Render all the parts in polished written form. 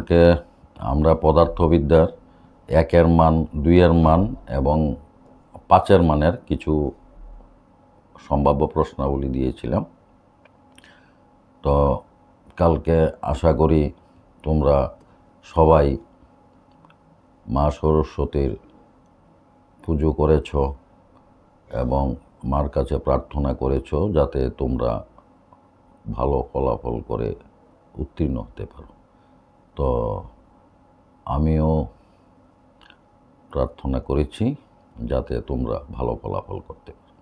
কালকে আমরা পদার্থবিদ্যার 1-এর মান, 2-এর মান এবং 5-এর মানের কিছু সম্ভাব্য প্রশ্নাবলী দিয়েছিলাম। তো কালকে আশা করি তোমরা সবাই মা সরস্বতীর পুজো করেছ এবং মার কাছে প্রার্থনা করেছ যাতে তোমরা ভালো ফলাফল করে উত্তীর্ণ হতে পারো। তো আমিও প্রার্থনা করেছি যাতে তোমরা ভালো ফলাফল করতে পারো।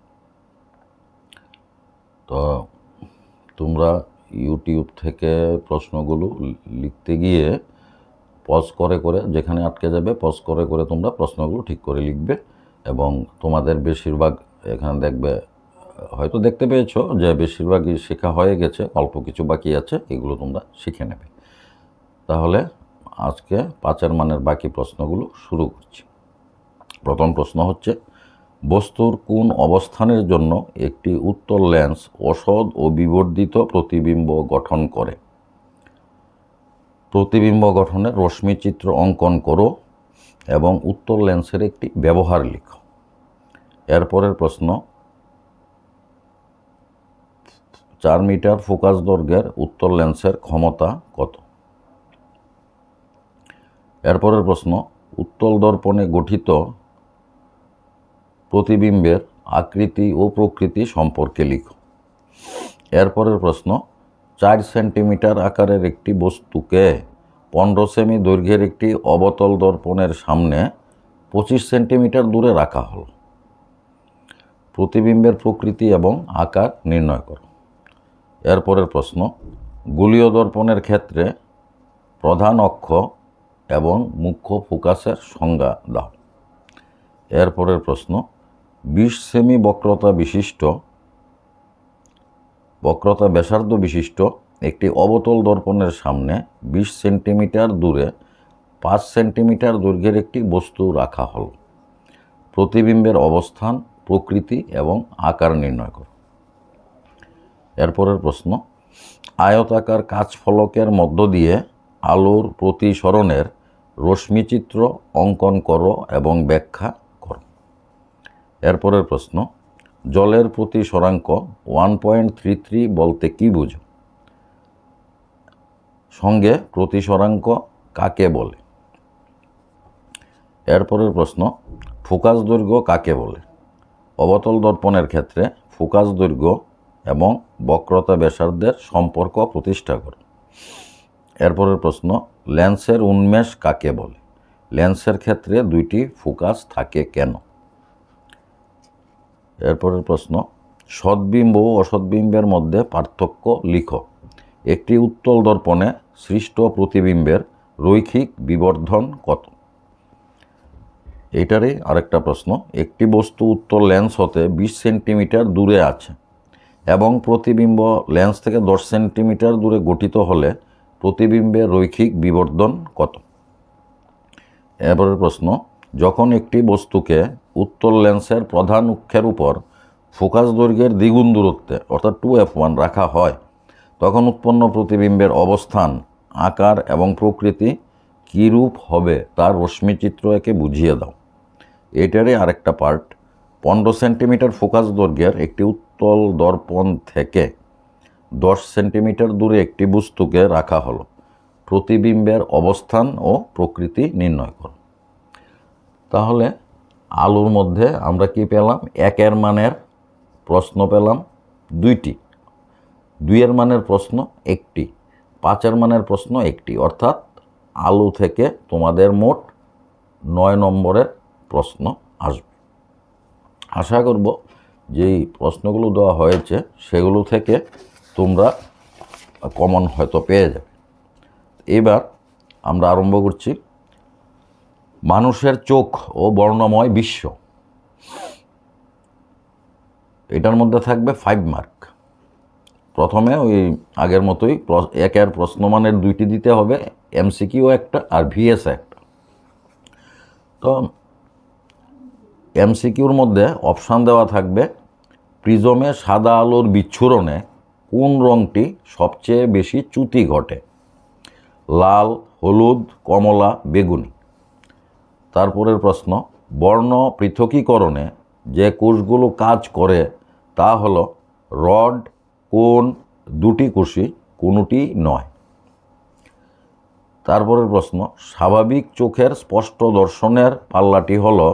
তো তোমরা ইউটিউব থেকে প্রশ্নগুলো লিখতে গিয়ে পজ করে করে, যেখানে আটকে যাবে পজ করে করে তোমরা প্রশ্নগুলো ঠিক করে লিখবে এবং তোমাদের বেশিরভাগ এখানে দেখবে, হয়তো দেখতে পেয়েছো যে বেশিরভাগই শেখা হয়ে গেছে, অল্প কিছু বাকি আছে, এগুলো তোমরা শিখে নেবে। তাহলে আজকে 5-এর মানের বাকি প্রশ্নগুলো শুরু করছি। প্রথম প্রশ্ন হচ্ছে, বস্তুর কোন অবস্থানের জন্য একটি উত্তল লেন্স অসৎ ও বিবর্ধিত প্রতিবিম্ব গঠন করে? প্রতিবিম্ব গঠনের রশ্মিচিত্র অঙ্কন করো এবং উত্তল লেন্সের একটি ব্যবহার লিখো। এরপরের প্রশ্ন, 4 মিটার ফোকাস দৈর্ঘ্যের উত্তল লেন্সের ক্ষমতা কত? এরপরের প্রশ্ন, উত্তল দর্পণে গঠিত প্রতিবিম্বের আকৃতি ও প্রকৃতি সম্পর্কে লিখো। এরপরের প্রশ্ন, 4 সেন্টিমিটার আকারের একটি বস্তুকে 15 সেমি দৈর্ঘ্যের একটি অবতল দর্পণের সামনে 25 সেন্টিমিটার দূরে রাখা হলো। প্রতিবিম্বের প্রকৃতি এবং আকার নির্ণয় করো। এরপরের প্রশ্ন, গোলীয় দর্পণের ক্ষেত্রে প্রধান অক্ষ এবং মুখ্য ফোকাসের সংজ্ঞা দাও। এরপরের প্রশ্ন, 20 সেমি বক্রতা ব্যাসার্ধ বিশিষ্ট একটি অবতল দর্পণের সামনে 20 সেন্টিমিটার দূরে 5 সেন্টিমিটার দৈর্ঘ্যের একটি বস্তু রাখা হলো। প্রতিবিম্বের অবস্থান, প্রকৃতি এবং আকার নির্ণয় করো। এরপরের প্রশ্ন, আয়তাকার কাচফলকের মধ্য দিয়ে আলোর প্রতিসরণের রশ্মিচিত্র অঙ্কন করো এবং ব্যাখ্যা করো। এরপরের প্রশ্ন, জলের প্রতিসরাঙ্ক 1.33 বলতে কী বুঝো? সঙ্গে প্রতিসরাঙ্ক কাকে বলে? এরপরের প্রশ্ন, ফোকাস দৈর্ঘ্য কাকে বলে? অবতল দর্পণের ক্ষেত্রে ফোকাস দৈর্ঘ্য এবং বক্রতা ব্যাসার্ধের সম্পর্ক প্রতিষ্ঠা করো। এরপরের প্রশ্ন, লেন্সের উন্মেষ কাকে বলে? লেন্সের ক্ষেত্রে 2টি ফোকাস থাকে কেন? এরপরের প্রশ্ন, সদ্বিম্ব ও অসদ্বিম্বের মধ্যে পার্থক্য লিখো। একটি উত্তল দর্পণে সৃষ্ট প্রতিবিম্বের রৈখিক বিবর্ধন কত? এটারই আরেকটা প্রশ্ন, একটি বস্তু উত্তল লেন্স হতে 20 সেন্টিমিটার দূরে আছে এবং প্রতিবিম্ব লেন্স থেকে 10 সেন্টিমিটার দূরে গঠিত হলে প্রতিবিম্বের রৈখিক বিবর্ধন কত? এরপরের প্রশ্ন, যখন একটি বস্তুকে উত্তল লেন্সের প্রধান অক্ষের উপর ফোকাস দৈর্ঘ্যের দ্বিগুণ দূরত্বে অর্থাৎ 2f1 রাখা হয় তখন উৎপন্ন প্রতিবিম্বের অবস্থান, আকার এবং প্রকৃতি কীরূপ হবে তার রশ্মিচিত্র একে বুঝিয়ে দাও। এটারই আরেকটা পার্ট, 15 সেন্টিমিটার ফোকাস দৈর্ঘ্যের একটি উত্তল দর্পণ থেকে 10 সেন্টিমিটার দূরে একটি বস্তুকে রাখা হলো। প্রতিবিম্বের অবস্থান ও প্রকৃতি নির্ণয় করো। তাহলে আলোর মধ্যে আমরা কি পেলাম? 1-এর মানের প্রশ্ন পেলাম 2টি, 2-এর মানের প্রশ্ন 1টি, 5-এর মানের প্রশ্ন 1টি, অর্থাৎ আলো থেকে তোমাদের মোট 9 নম্বরের প্রশ্ন আসবে। আশা করব যেই প্রশ্নগুলো দেওয়া হয়েছে সেগুলো থেকে তোমরা কমন হয়তো পেয়ে যাবে। এবার আমরা আরম্ভ করছি, মানুষের চোখ ও বর্ণময় বিশ্ব। এটার মধ্যে থাকবে 5 মার্ক। প্রথমে ওই আগের মতোই 1-এর প্রশ্নমানের 2টি দিতে হবে, এমসিকিউ একটা আর ভিএস একটা। তো এমসিকিউর মধ্যে অপশান দেওয়া থাকবে, প্রিজমে সাদা আলোর বিচ্ছুরণে কোন রঙটি সবচেয়ে বেশি চ্যুতি ঘটে? লাল, হলুদ, কমলা, বেগুনি। তারপরের প্রশ্ন, বর্ণ পৃথকীকরণে যে কোষগুলো কাজ করে তা হলো রড, কোন, দুটি কোষই, কোনোটি নয়। তারপরের প্রশ্ন, স্বাভাবিক চোখের স্পষ্ট দর্শনের পাল্লাটি হলো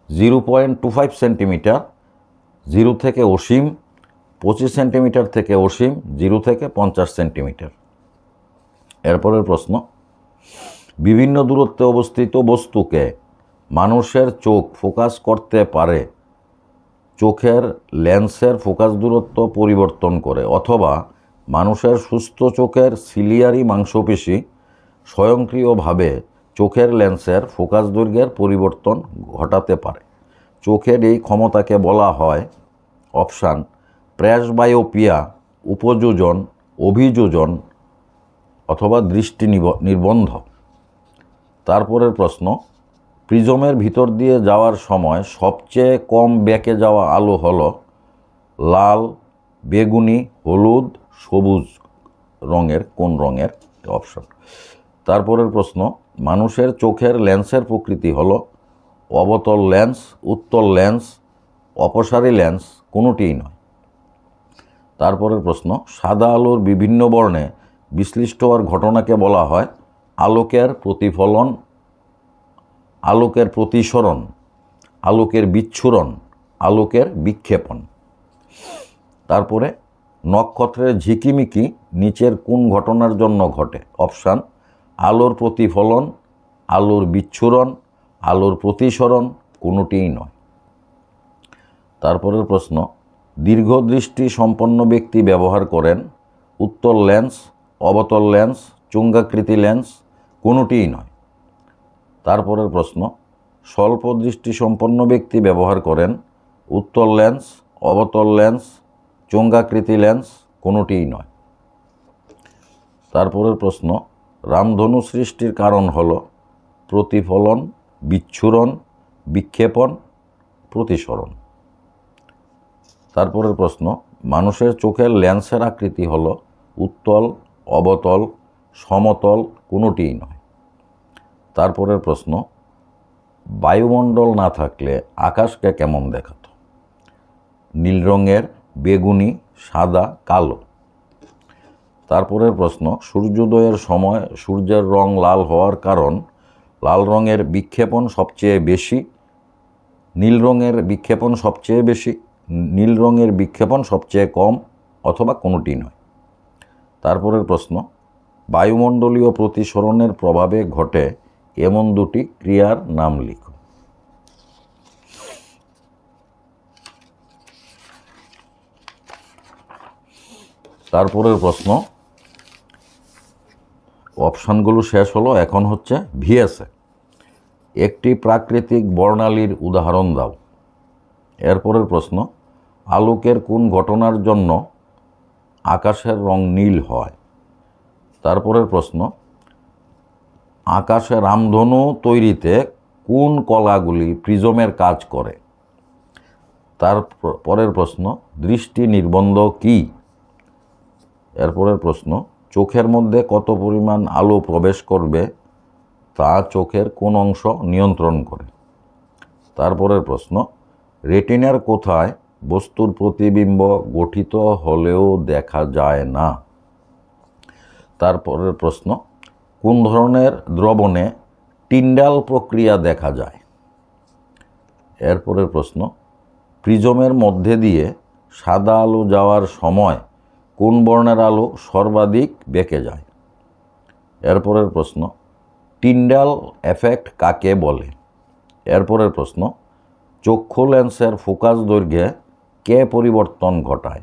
0.25 সেন্টিমিটার, 0 থেকে অসীম, 25 সেন্টিমিটার থেকে অসীম, 0 থেকে 50 সেন্টিমিটার। এরপরের প্রশ্ন, বিভিন্ন দূরত্বে অবস্থিত বস্তুকে মানুষের চোখ ফোকাস করতে পারে চোখের লেন্সের ফোকাস দূরত্ব পরিবর্তন করে, অথবা মানুষের সুস্থ চোখের সিলিয়ারি মাংসপেশি স্বয়ংক্রিয়ভাবে চোখের লেন্সের ফোকাস দৈর্ঘ্যের পরিবর্তন ঘটাতে পারে। চোখের এই ক্ষমতাকে বলা হয় অপশান প্রেসবায়োপিয়া, উপযোজন, অভিযোজন অথবা দৃষ্টি নির্বন্ধ। তারপরের প্রশ্ন, প্রিজমের ভিতর দিয়ে যাওয়ার সময় সবচেয়ে কম বেঁকে যাওয়া আলো হলো লাল, বেগুনি, হলুদ, সবুজ রঙের কোন রঙের? অপশন। তারপরের প্রশ্ন, মানুষের চোখের লেন্সের প্রকৃতি হলো অবতল লেন্স, উত্তল লেন্স, অপসারী লেন্স, কোনোটিই নয়। তারপরের প্রশ্ন, সাদা আলোর বিভিন্ন বর্ণে বিশ্লিষ্ট হওয়ার ঘটনাকে বলা হয় আলোকের প্রতিফলন, আলোকের প্রতিসরণ, আলোকের বিচ্ছুরণ, আলোকের বিক্ষেপণ। তারপরে নক্ষত্রের ঝিকিমিকি নিচের কোন ঘটনার জন্য ঘটে? অপশান আলোর প্রতিফলন, আলোর বিচ্ছুরণ, আলোর প্রতিসরণ, কোনোটিই নয়। তারপরের প্রশ্ন, দীর্ঘদৃষ্টি সম্পন্ন ব্যক্তি ব্যবহার করেন উত্তল লেন্স, অবতল লেন্স, চুঙ্গাকৃতি লেন্স, কোনোটিই নয়। তারপরের প্রশ্ন, স্বল্প দৃষ্টি সম্পন্ন ব্যক্তি ব্যবহার করেন উত্তল লেন্স, অবতল লেন্স, চোঙ্গাকৃতি লেন্স, কোনোটিই নয়। তারপরের প্রশ্ন, রামধনু সৃষ্টির কারণ হল প্রতিফলন, বিচ্ছুরণ, বিক্ষেপণ, প্রতিসরণ। তারপরের প্রশ্ন, মানুষের চোখের লেন্সের আকৃতি হল উত্তল, অবতল, সমতল, কোনোটিই নয়। তারপরের প্রশ্ন, বায়ুমণ্ডল না থাকলে আকাশকে কেমন দেখাতো? নীল রঙের, বেগুনি, সাদা, কালো। তারপরের প্রশ্ন, সূর্যোদয়ের সময় সূর্যের রং লাল হওয়ার কারণ লাল রঙের বিক্ষেপণ সবচেয়ে বেশি, নীল রঙের বিক্ষেপণ সবচেয়ে বেশি, নীল রঙের বিক্ষেপণ সবচেয়ে কম, অথবা কোনোটি নয়। তারপরের প্রশ্ন, বায়ুমণ্ডলীয় প্রতিসরণের প্রভাবে ঘটে এমন দুটি ক্রিয়ার নাম লিখো। তারপরের প্রশ্ন, অপশানগুলো শেষ হলো, এখন হচ্ছে ভিএসএ। একটি প্রাকৃতিক বর্ণালীর উদাহরণ দাও। এরপরের প্রশ্ন, আলোকের কোন ঘটনার জন্য আকাশের রং নীল হয়? তারপরের প্রশ্ন, আকাশে রামধনু তৈরিতে কোন কলাগুলি প্রিজমের কাজ করে? তারপরের প্রশ্ন, দৃষ্টি নির্বন্ধ কি? এরপরের প্রশ্ন, চোখের মধ্যে কত পরিমাণ আলো প্রবেশ করবে তা চোখের কোন অংশ নিয়ন্ত্রণ করে? তারপরের প্রশ্ন, রেটিনার কোথায় বস্তুর প্রতিবিম্ব গঠিত হলেও দেখা যায় না? তারপরের প্রশ্ন, কোন ধরনের দ্রবণে টিন্ডাল প্রক্রিয়া দেখা যায়? এরপরের প্রশ্ন, প্রিজমের মধ্যে দিয়ে সাদা আলো যাওয়ার সময় কোন বর্ণের আলো সর্বাধিক বেঁকে যায়? এরপরের প্রশ্ন, টিন্ডাল এফেক্ট কাকে বলে? এরপরের প্রশ্ন, চক্ষু লেন্সের ফোকাস দৈর্ঘ্যে কে পরিবর্তন ঘটায়?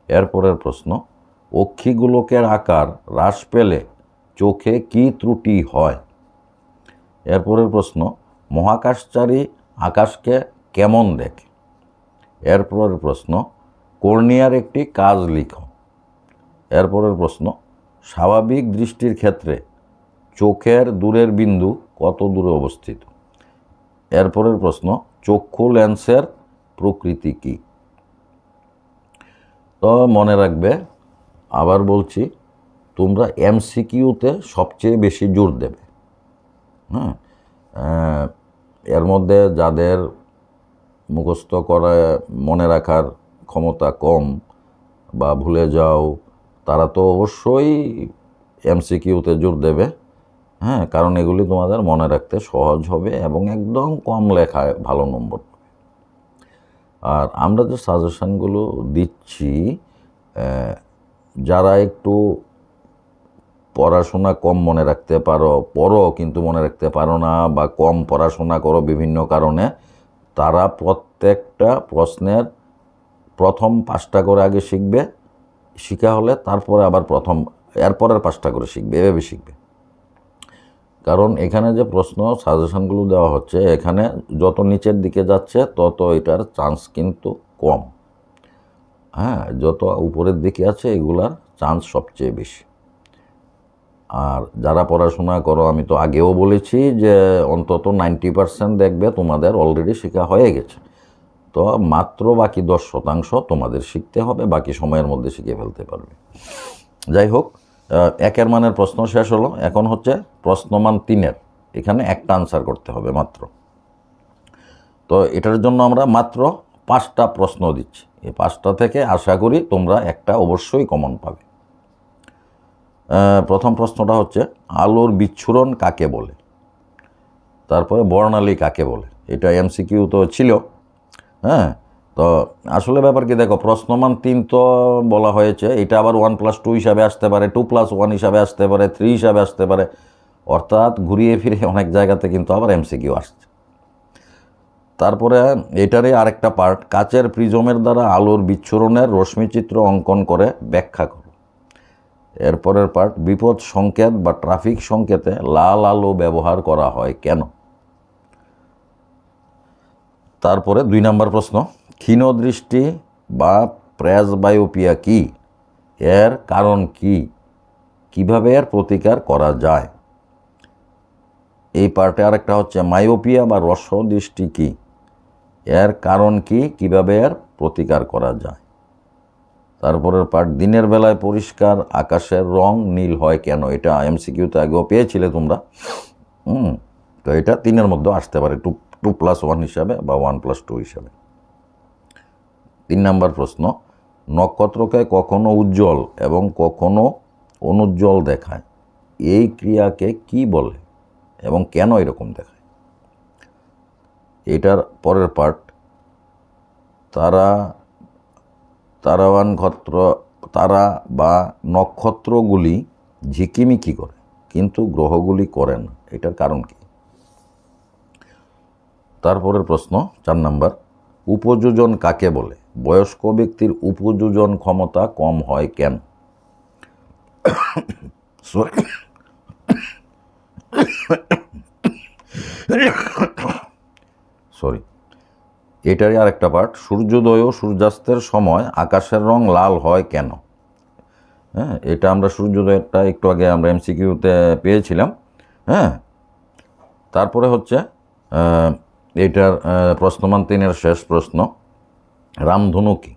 এরপরের প্রশ্ন, অক্ষিগোলকের আকার হ্রাস পেলে চোখে কি ত্রুটি হয়? এরপরের প্রশ্ন, মহাকাশচারী আকাশকে কেমন দেখে? এরপরের প্রশ্ন, কর্নিয়ার একটি কাজ লিখো। এরপরের প্রশ্ন, স্বাভাবিক দৃষ্টির ক্ষেত্রে চোখের দূরের বিন্দু কত দূরে অবস্থিত? এরপরের প্রশ্ন, চক্ষু লেন্সের প্রকৃতি কী? তো মনে রাখবে, আবার বলছি, তোমরা এমসিকিউতে সবচেয়ে বেশি জোর দেবে। হ্যাঁ, এর মধ্যে যাদের মুখস্থ করে মনে রাখার ক্ষমতা কম বা ভুলে যাও, তারা তো অবশ্যই এমসিকিউতে জোর দেবে। হ্যাঁ, কারণ এগুলি তোমাদের মনে রাখতে সহজ হবে এবং একদম কম লেখায় ভালো নম্বর পাবে। আর আমরা যে সাজেশনগুলো দিচ্ছি, যারা একটু পড়াশোনা কম মনে রাখতে পারো, পড়ো কিন্তু মনে রাখতে পারো না, বা কম পড়াশোনা করো বিভিন্ন কারণে, তারা প্রত্যেকটা প্রশ্নের প্রথম 5টা করে আগে শিখবে, শিখা হলে তারপরে আবার এরপরের 5টা করে শিখবে, এভাবে শিখবে। কারণ এখানে যে প্রশ্ন সাজেশনগুলো দেওয়া হচ্ছে, এখানে যত নিচের দিকে যাচ্ছে তত এটার চান্স কিন্তু কম। হ্যাঁ, যত উপরের দিকে আছে এগুলার চান্স সবচেয়ে বেশি। আর যারা পড়াশোনা করো, আমি তো আগেও বলেছি যে অন্তত 90% দেখবে তোমাদের অলরেডি শেখা হয়ে গেছে। তো মাত্র বাকি 10% তোমাদের শিখতে হবে, বাকি সময়ের মধ্যে শিখে ফেলতে পারবে। যাই হোক, 1-এর মানের প্রশ্ন শেষ হলো। এখন হচ্ছে প্রশ্নমান 3-এর। এখানে একটা আনসার করতে হবে মাত্র। তো এটার জন্য আমরা মাত্র 5টা প্রশ্ন দিচ্ছি। এই 5টা থেকে আশা করি তোমরা একটা অবশ্যই কমন পাবে। প্রথম প্রশ্নটা হচ্ছে, আলোর বিচ্ছুরণ কাকে বলে? তারপরে বর্ণালী কাকে বলে? এটা এমসিকিউ তো ছিল। হ্যাঁ, তো আসলে ব্যাপার কি, দেখো, প্রশ্নমান 3 তো বলা হয়েছে, এটা আবার 1+2 হিসাবে আসতে পারে, 2+1 হিসাবে আসতে পারে, 3 হিসাবে আসতে পারে, অর্থাৎ ঘুরিয়ে ফিরে অনেক জায়গাতে কিন্তু আবার এমসিকিউ আসছে। তারপরে এটারই আরেকটা পার্ট, কাচের প্রিজমের দ্বারা আলোর বিচ্ছুরণের রশ্মিচিত্র অঙ্কন করে ব্যাখ্যা করো। এরপরের পার্ট, বিপদ সংকেত বা ট্রাফিক সংকেতে লাল আলো ব্যবহার করা হয় কেন? তারপরে 2 নম্বর প্রশ্ন, ক্ষীণদৃষ্টি বা প্রেসবায়োপিয়া কি? এর কারণ কি? কিভাবে এর প্রতিকার করা যায়? এই পার্টে আরেকটা হচ্ছে, মায়োপিয়া বা হ্রস্বদৃষ্টি কি? এর কারণ কি? কিভাবে এর প্রতিকার করা যায়? তারপরের পার্ট, দিনের বেলায় পরিষ্কার আকাশের রং নীল হয় কেন? এটা এমসিকিউতে আগেও পেয়েছিলে তোমরা। তো এটা 3-এর মধ্যে আসতে পারে, 2+1 হিসাবে বা 1+2 হিসাবে। 3 নম্বর প্রশ্ন, নক্ষত্রকে কখনো উজ্জ্বল এবং কখনো অনুজ্জ্বল দেখায়, এই ক্রিয়াকে কি বলে এবং কেন এরকম দেখায়? এটার পরের পার্ট, তারা বা নক্ষত্রগুলি ঝিকিমিকি করে কিন্তু গ্রহগুলি করে না, এটার কারণ কি? তারপরের প্রশ্ন 4 নম্বর, উপযোজন কাকে বলে? বয়স্ক ব্যক্তির উপযোজন ক্ষমতা কম হয় কেন? সরি, এটারই আরেকটা পার্ট, সূর্যোদয় ও সূর্যাস্তের সময় আকাশের রং লাল হয় কেন? হ্যাঁ, এটা আমরা সূর্যোদয়টা একটু আগে আমরা এমসিকিউতে পেয়েছিলাম। হ্যাঁ, তারপরে হচ্ছে এটার প্রশ্নমান 3-এর শেষ প্রশ্ন, রামধনু কি?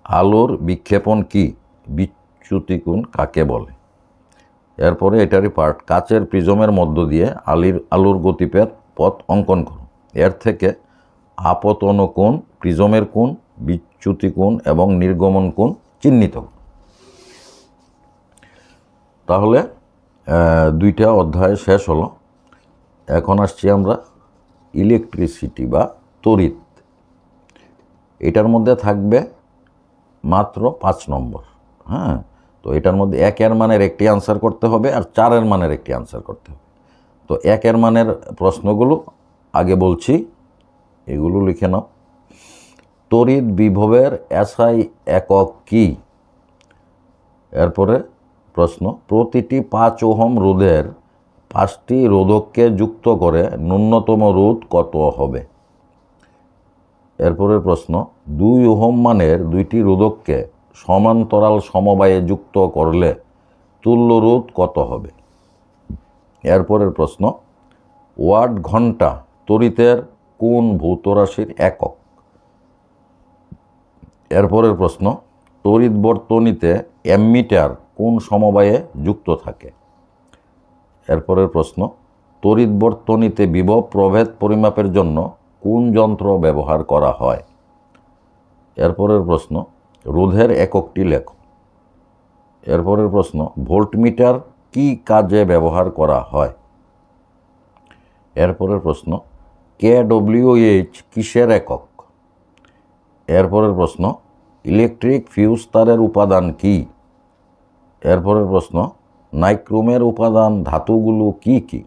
আলোর বিক্ষেপণ কি? বিচ্যুতিকোণ কাকে বলে? এরপরে এটারই পার্ট, কাচের প্রিজমের মধ্য দিয়ে আলোর পথ অঙ্কন করুন। এর থেকে আপতন কোণ, প্রিজমের কোণ, বিচ্যুতি কোণ এবং নির্গমন কোণ চিহ্নিত করুন। তাহলে 2টা অধ্যায় শেষ হলো। এখন আসছি আমরা ইলেকট্রিসিটি বা তড়িৎ। এটার মধ্যে থাকবে মাত্র 5 নম্বর। হ্যাঁ, তো এটার মধ্যে 1-এর মানের একটি আনসার করতে হবে আর 4-এর মানের একটি আনসার করতে হবে। তো 1-এর মানের প্রশ্নগুলো আগে বলছি, এগুলো লিখে নাও। তড়িৎ বিভবের এসআই একক কি? এরপরে প্রশ্ন, প্রতিটি 5 ওহম রোধের 5টি রোধককে যুক্ত করে ন্যূনতম রোধ কত হবে? এরপরের প্রশ্ন, 2 ওহম মানের 2টি রোধককে সমান্তরাল সমবায়ে যুক্ত করলে তুল্য রোধ কত হবে? এরপরের প্রশ্ন, ওয়াট ঘন্টা তড়িতের কোন ভৌত রাশির একক? এরপরের প্রশ্ন, তড়িৎ বর্তনীতে অ্যামমিটার কোন সমবায়ে যুক্ত থাকে? এরপরের প্রশ্ন, তড়িৎ বর্তনীতে বিভব প্রভেদ পরিমাপের জন্য কোন যন্ত্র ব্যবহার করা হয়? এরপরের প্রশ্ন, রোধের এককটি লেখো। এরপরের প্রশ্ন, ভোল্টমিটার কি কাজে ব্যবহার করা হয়? এরপরের প্রশ্ন, KWH কিসের একক? এরপরের প্রশ্ন, ইলেকট্রিক ফিউজ তারের উপাদান কি? এরপরের প্রশ্ন, নাইক্রোমের উপাদান ধাতুগুলো কি কি?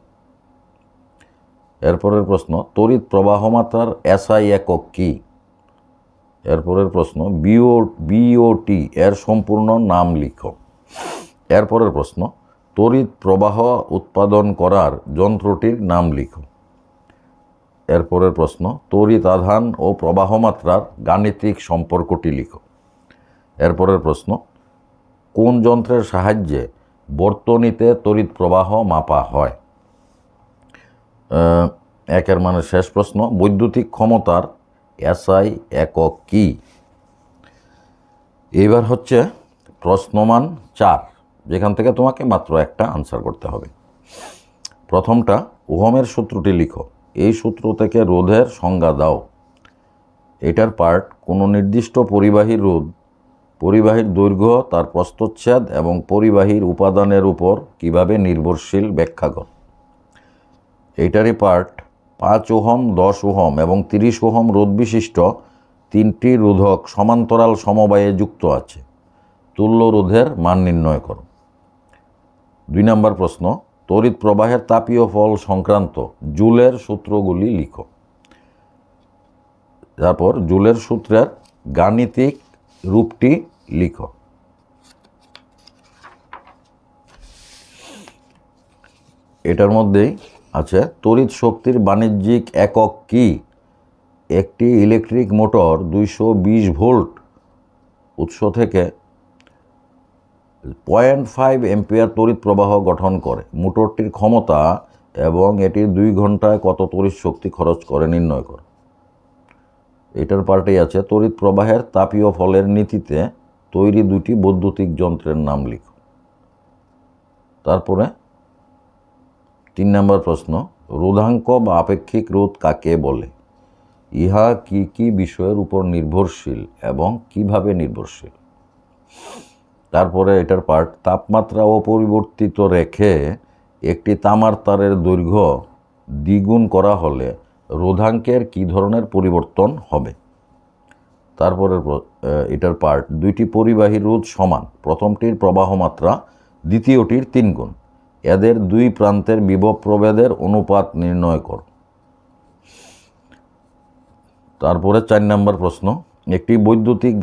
এরপরের প্রশ্ন, তড়িৎ প্রবাহমাত্রার SI একক কি? এরপরের প্রশ্ন, বিওটি এর সম্পূর্ণ নাম লিখো। এরপরের প্রশ্ন, তড়িৎ প্রবাহ উৎপাদন করার যন্ত্রটির নাম লিখো। এরপরের প্রশ্ন, তড়িৎ আধান ও প্রবাহমাত্রার গাণিতিক সম্পর্কটি লিখো। এরপরের প্রশ্ন, কোন যন্ত্রের সাহায্যে বর্তনীতে তড়িৎ প্রবাহ মাপা হয়? একের মানের শেষ প্রশ্ন, বৈদ্যুতিক ক্ষমতার SI একক কি? এবার হচ্ছে প্রশ্নমান 4, যেখান থেকে তোমাকে মাত্র একটা আনসার করতে হবে। প্রথমটা, ওহমের সূত্রটি লিখো। এই সূত্র থেকে রোধের সংজ্ঞা দাও। এটার পার্ট, কোনো নির্দিষ্ট পরিবাহীর রোধ, পরিবাহীর দৈর্ঘ্য, তার প্রস্থচ্ছেদ এবং পরিবাহীর উপাদানের উপর কিভাবে নির্ভরশীল ব্যাখ্যা কর। এইটারই পার্ট, 5 ওহম, 10 ওহম এবং 30 ওহম রোধ বিশিষ্ট 3টি রোধক সমান্তরাল সমবায়ে যুক্ত আছে। তুল্য রোধের মান নির্ণয় করো। 2 নম্বর প্রশ্ন, তড়িৎ প্রবাহের তাপীয় ফল সংক্রান্ত জুলের সূত্রগুলি লিখো। তারপর জুলের সূত্রের গাণিতিক রূপটি লিখো। এটার মধ্যেই আছে, তড়িৎ শক্তির বাণিজ্যিক একক কি? একটি ইলেকট্রিক মোটর 220 ভোল্ট উৎস থেকে 0.5 অ্যাম্পিয়ার তড়িৎ প্রবাহ গঠন করে। মোটরটির ক্ষমতা এবং এটি 2 ঘন্টায় কত তড়িৎ শক্তি খরচ করে নির্ণয় করো। এটার পার্টেই আছে, তড়িৎ প্রবাহের তাপীয় ফলের নীতিতে তৈরি 2টি বৈদ্যুতিক যন্ত্রের নাম লিখো। তারপরে 3 নম্বর প্রশ্ন, রোধাঙ্ক বা আপেক্ষিক রোধ কাকে বলে? ইহা কি কি বিষয়ের উপর নির্ভরশীল এবং কিভাবে নির্ভরশীল? তারপরে এটার পার্ট, তাপমাত্রা অপরিবর্তিত রেখে একটি তামার তারের দৈর্ঘ্য দ্বিগুণ করা হলে রোধাঙ্কের কী ধরনের পরিবর্তন হবে? তারপরে এটার পার্ট, 2টি পরিবাহী রোধ সমান, প্রথমটির প্রবাহ মাত্রা দ্বিতীয়টির 3 গুণ, এদের 2 প্রান্তের বিভব প্রভেদের অনুপাত নির্ণয় করো। তারপরে 4 নম্বর প্রশ্ন, একটি বৈদ্যুতিক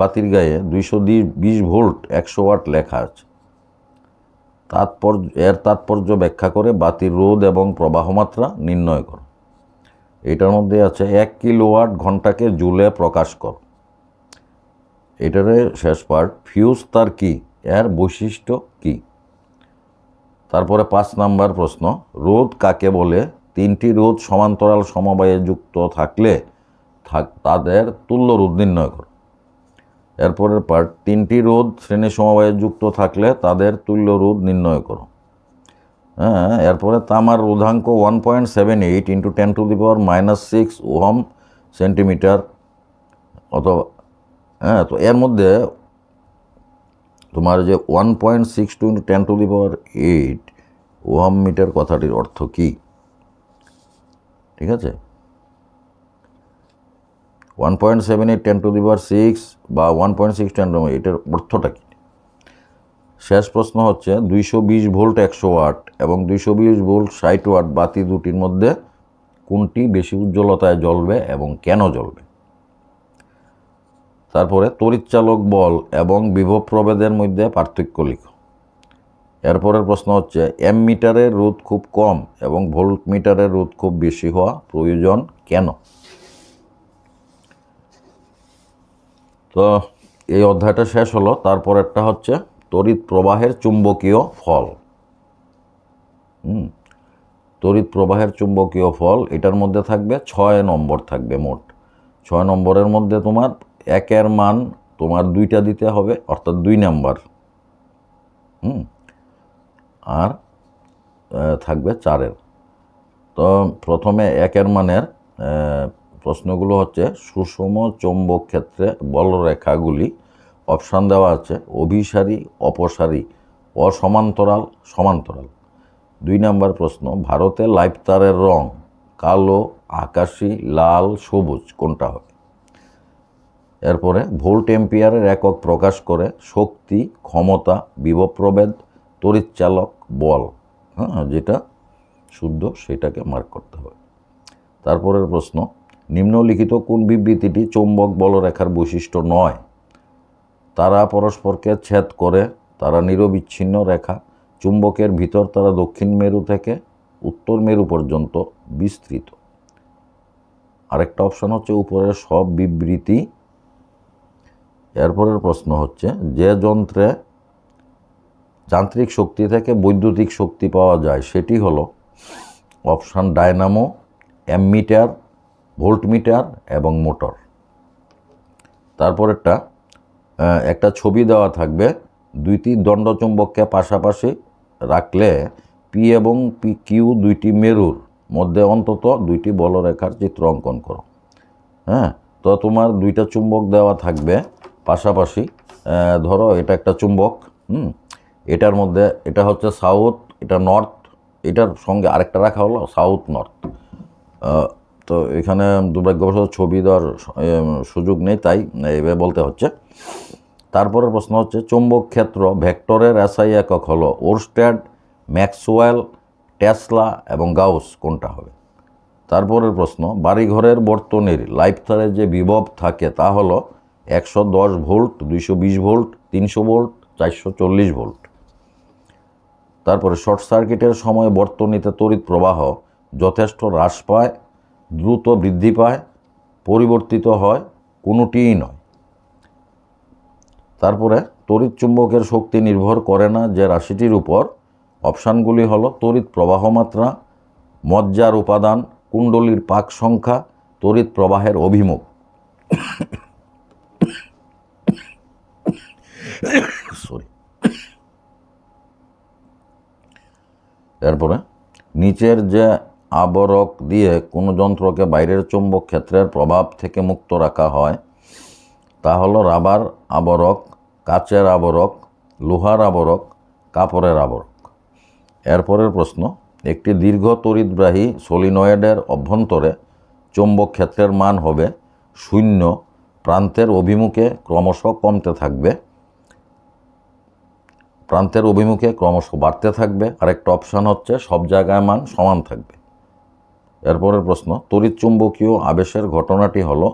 বাতির গায়ে 220 ভোল্ট 100 ওয়াট লেখা আছে। এর তাৎপর্য ব্যাখ্যা করে বাতির রোধ এবং প্রবাহমাত্রা নির্ণয় করো। এটার মধ্যে আছে 1 কিলোওয়াট ঘন্টাকে জুলে প্রকাশ করো। এটারে শেষ পার্ট, ফিউজ তার কি? এর বৈশিষ্ট্য কি? তারপরে 5 নাম্বার প্রশ্ন, রোধ কাকে বলে? 3টি রোধ সমান্তরাল সমবায়ে যুক্ত থাকলে তাদের তুল্য রোধ নির্ণয় করো। এরপরের পার্ট, 3টি রোধ শ্রেণী সমবায়ে যুক্ত থাকলে তাদের তুল্য রোধ নির্ণয় করো। এরপরে তামার রোধাঙ্ক 1.78 × 10⁻⁻6 ওহম সেন্টিমিটার অথবা তো এর মধ্যে তোমার যে 1.62 × 10⁸ ওহম মিটার কথাটির অর্থ কি? ঠিক আছে, 1.78 10⁶ বা 1.6 এটার অর্থটা কি? শেষ প্রশ্ন হচ্ছে, 220 ভোল্ট 100 ওয়াট এবং 220 ভোল্ট 60 ওয়াট বাতি দুটির মধ্যে কোনটি বেশি উজ্জ্বলতায় জ্বলবে এবং কেন জ্বলবে? তারপরে তড়িৎচালক বল এবং বিভব প্রভেদের মধ্যে পার্থক্য লিখো। এরপরের প্রশ্ন হচ্ছে, অ্যামমিটারের রোধ খুব কম এবং ভোল্টমিটারের রোধ খুব বেশি হওয়া প্রয়োজন কেন? তো এই অধ্যায়টা শেষ হলো। তারপর একটা হচ্ছে তড়িৎ প্রবাহের চুম্বকীয় ফল। তড়িৎ প্রবাহের চুম্বকীয় ফল, এটার মধ্যে থাকবে 6 নম্বর থাকবে মোট। 6 নম্বরের মধ্যে তোমার 1-এর মান তোমার 2টা দিতে হবে, অর্থাৎ 2 নাম্বার। আর থাকবে 4-এর। তো প্রথমে 1-এর মানের প্রশ্নগুলো হচ্ছে সুষম চৌম্বক ক্ষেত্রে বলরেখাগুলি, অপশান দেওয়া আছে অভিসারী, অপসারী, অসমান্তরাল, সমান্তরাল। 2 নম্বর প্রশ্ন, ভারতে লাইফ তারের রং কালো, আকাশী, লাল, সবুজ, কোনটা হবে? এরপরে ভোল্ট এম্পিয়ারের একক প্রকাশ করে শক্তি, ক্ষমতা, বিভব প্রভেদ, তড়িৎচালক, বল। যেটা শুদ্ধ সেটাকে মার্ক করতে হবে। তারপরের প্রশ্ন, নিম্নলিখিত কোন বিবৃতিটি চৌম্বক বলরেখার বৈশিষ্ট্য নয়? তারা পরস্পরকে ছেদ করে, তারা নিরবিচ্ছিন্ন রেখা, চুম্বকের ভিতর তারা দক্ষিণ মেরু থেকে উত্তর মেরু পর্যন্ত বিস্তৃত। আরেকটা অপশান হচ্ছে উপরের সব বিবৃতি। এরপরের প্রশ্ন হচ্ছে, যে যন্ত্রে যান্ত্রিক শক্তি থেকে বৈদ্যুতিক শক্তি পাওয়া যায় সেটি হলো অপশান ডায়নামো, অ্যামমিটার, ভোল্টমিটার এবং মোটর। তারপরেরটা, একটা ছবি দেওয়া থাকবে, দুইটি দণ্ডচুম্বককে পাশাপাশি রাখলে পি এবং পি কিউ দুইটি মেরুর মধ্যে অন্তত 2টি বলরেখার চিত্র অঙ্কন করো। তো তোমার 2টা চুম্বক দেওয়া থাকবে পাশাপাশি। ধরো এটা একটা চুম্বক, এটার মধ্যে এটা হচ্ছে সাউথ, এটা নর্থ, এটার সঙ্গে আরেকটা রাখা হলো সাউথ নর্থ। তো এখানে দুর্ভাগ্যবশত ছবি দেওয়ার সুযোগ নেই, তাই এভাবে বলতে হচ্ছে। তারপরের প্রশ্ন হচ্ছে, চৌম্বক ক্ষেত্র ভেক্টরের এসআই একক হলো ওরস্টেড, ম্যাক্সওয়েল, টেসলা এবং গাউস, কোনটা হবে? তারপরের প্রশ্ন, বাড়িঘরের বর্তনীর লাইফ তারে যে বিভব থাকে তা হলো 110 ভোল্ট, 220 ভোল্ট, 300 ভোল্ট, 440 ভোল্ট। তারপরে শর্ট সার্কিটের সময় বর্তনীতে তড়িৎ প্রবাহ যথেষ্ট হ্রাস পায়, দ্রুত বৃদ্ধি পায়, পরিবর্তিত হয়, কোনোটিই নয়। তারপরে তড়িৎ চুম্বকের শক্তি নির্ভর করে না যে রাশিটির উপর। অপশানগুলি হলো তড়িৎ প্রবাহ মাত্রা, মজ্জার উপাদান, কুণ্ডলীর পাক সংখ্যা, তড়িৎ প্রবাহের অভিমুখ। এরপরে নিচের যে আবরক দিয়ে কোনো যন্ত্রকে বাইরের চৌম্বক ক্ষেত্রের প্রভাব থেকে মুক্ত রাখা হয় তা হলো রাবার আবরক, কাচের আবরক, লোহার আবরক, কাপড়ের আবরক। এরপরের প্রশ্ন, একটি দীর্ঘ তড়িৎবাহী সলিনয়েডের অভ্যন্তরে চৌম্বক ক্ষেত্রের মান হবে 0, প্রান্তের অভিমুখে ক্রমশ কমতে থাকবে, প্রান্তের অভিমুখে ক্রমশ বাড়তে থাকবে। আরেকটা অপশান হচ্ছে সব জায়গায় মান সমান থাকবে। এরপরের প্রশ্ন, তড়িৎ চুম্বকীয় আবেশের ঘটনাটি হলো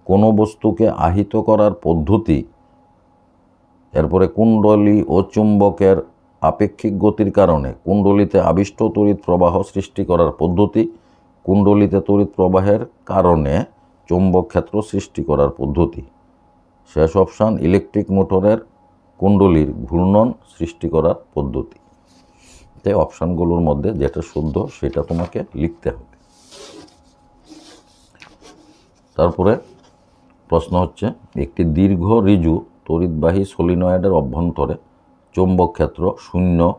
কোনো বস্তুকে আহিত করার পদ্ধতি। এরপরে কুণ্ডলী ও চুম্বকের আপেক্ষিক গতির কারণে কুণ্ডলীতে আবিষ্ট তড়িৎ প্রবাহ সৃষ্টি করার পদ্ধতি, কুণ্ডলীতে তড়িৎ প্রবাহের কারণে চৌম্বক ক্ষেত্র সৃষ্টি করার পদ্ধতি। শেষ অপশান ইলেকট্রিক মোটরের কুণ্ডলীর ঘূর্ণন সৃষ্টি করার পদ্ধতি। তাই অপশানগুলোর মধ্যে যেটা শুদ্ধ সেটা তোমাকে লিখতে হবে। তারপরে প্রশ্ন হচ্ছে, একটি দীর্ঘ ঋজু তড়িৎবাহী সলিনয়েডের অভ্যন্তরে চৌম্বক ক্ষেত্র 0,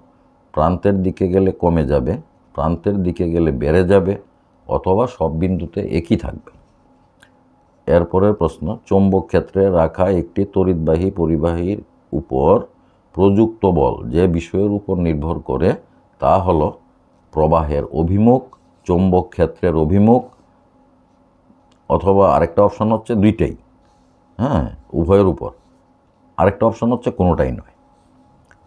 প্রান্তের দিকে গেলে কমে যাবে, প্রান্তের দিকে গেলে বেড়ে যাবে, অথবা সব বিন্দুতে একই থাকবে। এরপরের প্রশ্ন, চৌম্বক ক্ষেত্রে রাখা একটি তড়িৎবাহী পরিবাহীর উপর প্রযুক্ত বল যে বিষয়ের উপর নির্ভর করে তা হলো প্রবাহের অভিমুখ, চৌম্বক ক্ষেত্রের অভিমুখ, অথবা আরেকটা অপশান হচ্ছে দুইটাই, উভয়ের উপর। আরেকটা অপশান হচ্ছে কোনোটাই নয়।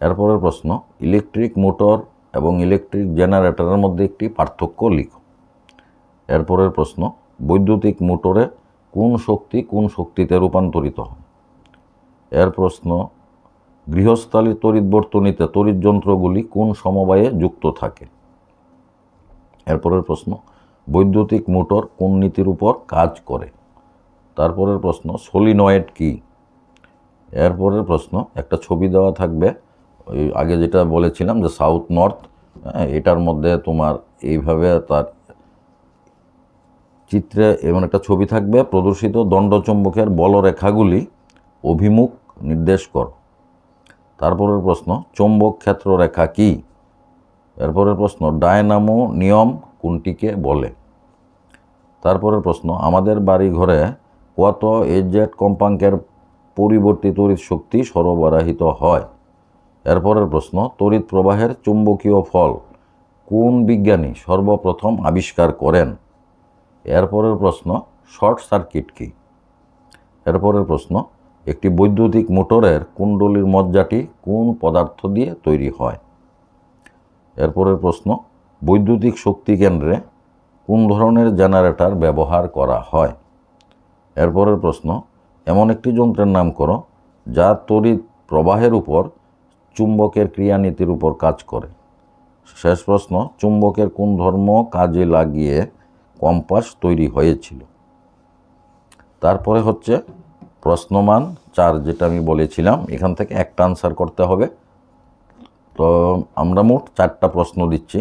এরপরের প্রশ্ন, ইলেকট্রিক মোটর এবং ইলেকট্রিক জেনারেটরের মধ্যে একটি পার্থক্য লিখো। এরপরের প্রশ্ন, বৈদ্যুতিক মোটরে কোন শক্তি কোন শক্তিতে রূপান্তরিত হয়? এর প্রশ্ন, গৃহস্থালী তড়িৎ বর্তনীতে তড়িৎ যন্ত্রগুলি কোন সমবায়ে যুক্ত থাকে? এরপরের প্রশ্ন, বৈদ্যুতিক মোটর কোন নীতির উপর কাজ করে? তারপরের প্রশ্ন, সলিনয়েড কি? এরপরের প্রশ্ন, একটা ছবি দেওয়া থাকবে, ওই আগে যেটা বলেছিলাম যে সাউথ নর্থ, এটার মধ্যে তোমার এইভাবে তার চিত্রে এমন একটা ছবি থাকবে, প্রদর্শিত দণ্ডচুম্বকের বলরেখাগুলি অভিমুখ নির্দেশ কর। তারপরের প্রশ্ন, চৌম্বক ক্ষেত্র রেখা কি? এরপরের প্রশ্ন, ডায়নামো নিয়ম কোনটিকে বলে? তারপরের প্রশ্ন, আমাদের বাড়ি ঘরে কত এজেড কম্পাঙ্কের পরিবর্তী তড়িৎ শক্তি সরবরাহিত হয়? এরপরের প্রশ্ন, তড়িৎ প্রবাহের চুম্বকীয় ফল কোন বিজ্ঞানী সর্বপ্রথম আবিষ্কার করেন? এরপরের প্রশ্ন, শর্ট সার্কিট কি? এরপরের প্রশ্ন, একটি বৈদ্যুতিক মোটরের কুণ্ডলীর মজ্জাটি কোন পদার্থ দিয়ে তৈরি হয়? এরপরের প্রশ্ন, বৈদ্যুতিক শক্তি কেন্দ্রে কোন ধরনের জেনারেটর ব্যবহার করা হয়? এরপরের প্রশ্ন, এমন একটি যন্ত্রের নাম করো যা তড়িৎ প্রবাহের উপর চুম্বকের ক্রিয়ানীতির উপর কাজ করে। শেষ প্রশ্ন, চুম্বকের কোন ধর্ম কাজে লাগিয়ে কম্পাস তৈরি হয়েছিল? তারপরে হচ্ছে প্রশ্নমান 4, যেটা আমি বলেছিলাম, এখান থেকে একটা আনসার করতে হবে। তো আমরা মোট 4টা প্রশ্ন দিচ্ছি।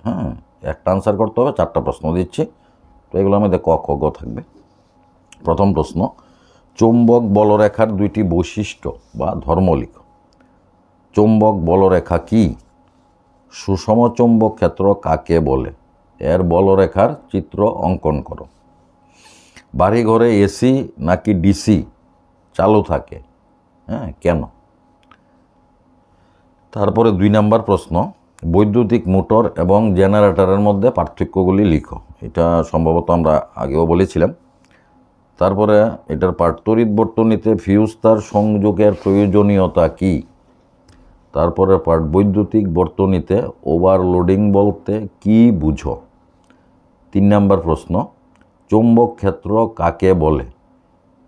হ্যাঁ, একটা আনসার করতে হবে, 4টা প্রশ্ন দিচ্ছি। তো এগুলোর মধ্যে ক খ গ থাকবে। প্রথম প্রশ্ন, চৌম্বক বলরেখার 2টি বৈশিষ্ট্য বা ধর্ম লিখো। চৌম্বক বলরেখা কি? সুষম চৌম্বক ক্ষেত্র কাকে বলে? এর বলরেখার চিত্র অঙ্কন করো। বাড়িঘরে এসি নাকি ডিসি চালু থাকে? হ্যাঁ, কেন? তারপরে 2 নম্বর প্রশ্ন, বৈদ্যুতিক মোটর এবং জেনারেটরের মধ্যে পার্থক্যগুলি লিখো। এটা সম্ভবত আমরা আগেও বলেছিলাম। তারপরে এটার পার্ট, তড়িৎ বর্তনীতে ফিউজ তার সংযোগের প্রয়োজনীয়তা কি? তারপরে পার্ট, বৈদ্যুতিক বর্তনীতে ওভারলোডিং বলতে কি বুঝো? 3 নম্বর প্রশ্ন, চৌম্বক ক্ষেত্র কাকে বলে?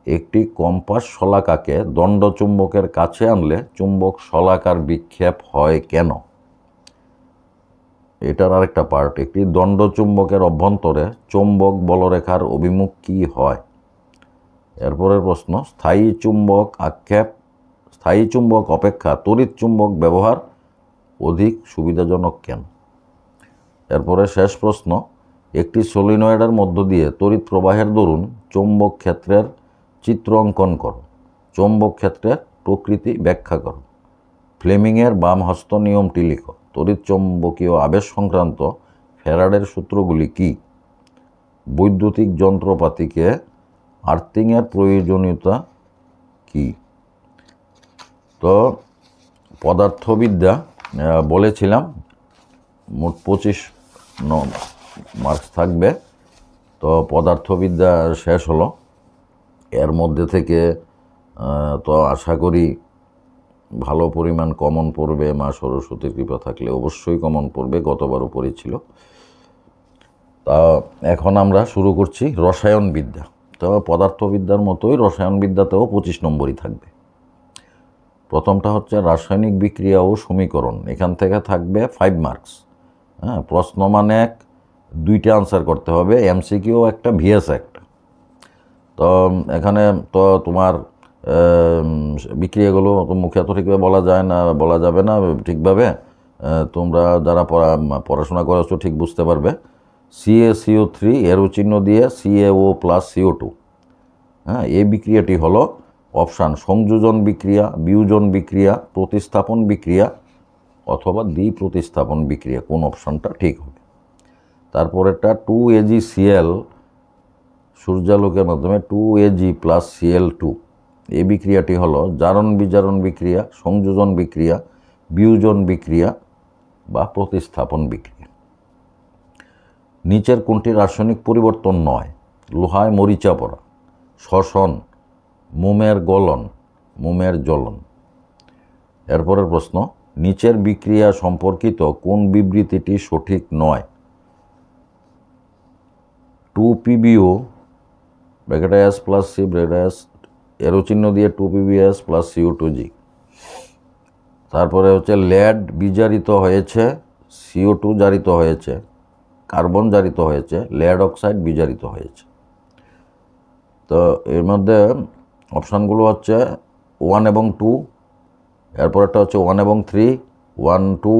একটি কম্পাস শলাকাকে দণ্ড চুম্বকের কাছে আনলে চুম্বক শলাকার বিক্ষেপ হয় কেন? এটার আরেকটা পার্ট, একটি দণ্ড চুম্বকের অভ্যন্তরে চৌম্বক বলরেখার অভিমুখ কি হয়? এরপরের প্রশ্ন, স্থায়ী চুম্বক অপেক্ষা তড়িৎ চুম্বক ব্যবহার অধিক সুবিধাজনক কেন? এরপরে শেষ প্রশ্ন, একটি সলিনয়েডের মধ্য দিয়ে তড়িৎ প্রবাহের দরুন চৌম্বক ক্ষেত্রের চিত্র অঙ্কন করো। চৌম্বক ক্ষেত্রের প্রকৃতি ব্যাখ্যা করো। ফ্লেমিংয়ের বাম হস্ত নিয়মটি লিখো। তড়িৎ চৌম্বকীয় আবেশ সংক্রান্ত ফ্যারাডের সূত্রগুলি কি? বৈদ্যুতিক যন্ত্রপাতিকে আর্থিংয়ের প্রয়োজনীয়তা কি? তো পদার্থবিদ্যা বলেছিলাম মোট 25 মার্কস থাকবে। তো পদার্থবিদ্যা শেষ হলো। এর মধ্যে থেকে তো আশা করি ভালো পরিমাণ কমন পড়বে। মা সরস্বতীর কৃপা থাকলে অবশ্যই কমন পড়বে, গতবারও পড়েছিল। তা এখন আমরা শুরু করছি রসায়নবিদ্যা। তো পদার্থবিদ্যার মতোই রসায়নবিদ্যাতেও 25 নম্বরই থাকবে। প্রথমটা হচ্ছে রাসায়নিক বিক্রিয়া ও সমীকরণ। এখান থেকে থাকবে 5 মার্কস। হ্যাঁ, প্রশ্ন মানে 2টা আনসার করতে হবে, এমসিকিউ একটা, ভিএস একটা। তো এখানে তো তোমার বিক্রিয়াগুলো মুখে তো ঠিকভাবে বলা যাবে না ঠিকভাবে। তোমরা যারা পড়াশোনা করেছো ঠিক বুঝতে পারবে। CaCO3 এরো চিহ্ন দিয়ে CaO প্লাস CO2। হ্যাঁ, এই বিক্রিয়াটি হলো অপশান সংযোজন বিক্রিয়া, বিয়োজন বিক্রিয়া, প্রতিস্থাপন বিক্রিয়া অথবা দ্বিপ্রতিস্থাপন বিক্রিয়া। কোন অপশানটা ঠিক হবে? তারপরেরটা 2AgCl সূর্যালোকের মাধ্যমে 2Ag প্লাস Cl2। এই বিক্রিয়াটি হলো জারণ বিজারণ বিক্রিয়া, সংযোজন বিক্রিয়া, বিয়োজন বিক্রিয়া বা প্রতিস্থাপন বিক্রিয়া। নিচের কোনটি রাসায়নিক পরিবর্তন নয়? লোহায় মরিচা পড়া, শ্বসন, মোমের গলন, মোমের জ্বলন। এরপরের প্রশ্ন, নিচের বিক্রিয়া সম্পর্কিত কোন বিবৃতিটি সঠিক নয়? 2PbO ব্র্যাকেটে S প্লাস C ব্র্যাকেটে S এরো চিহ্ন দিয়ে 2PbS প্লাস CO2G। তারপরে হচ্ছে লেড বিজারিত হয়েছে, CO2 জারিত হয়েছে, কার্বন জারিত হয়েছে, লেড অক্সাইড বিজারিত হয়েছে। তো এর মধ্যে অপশানগুলো হচ্ছে 1 এবং 2, এরপরেরটা হচ্ছে 1 এবং 3, 1, 2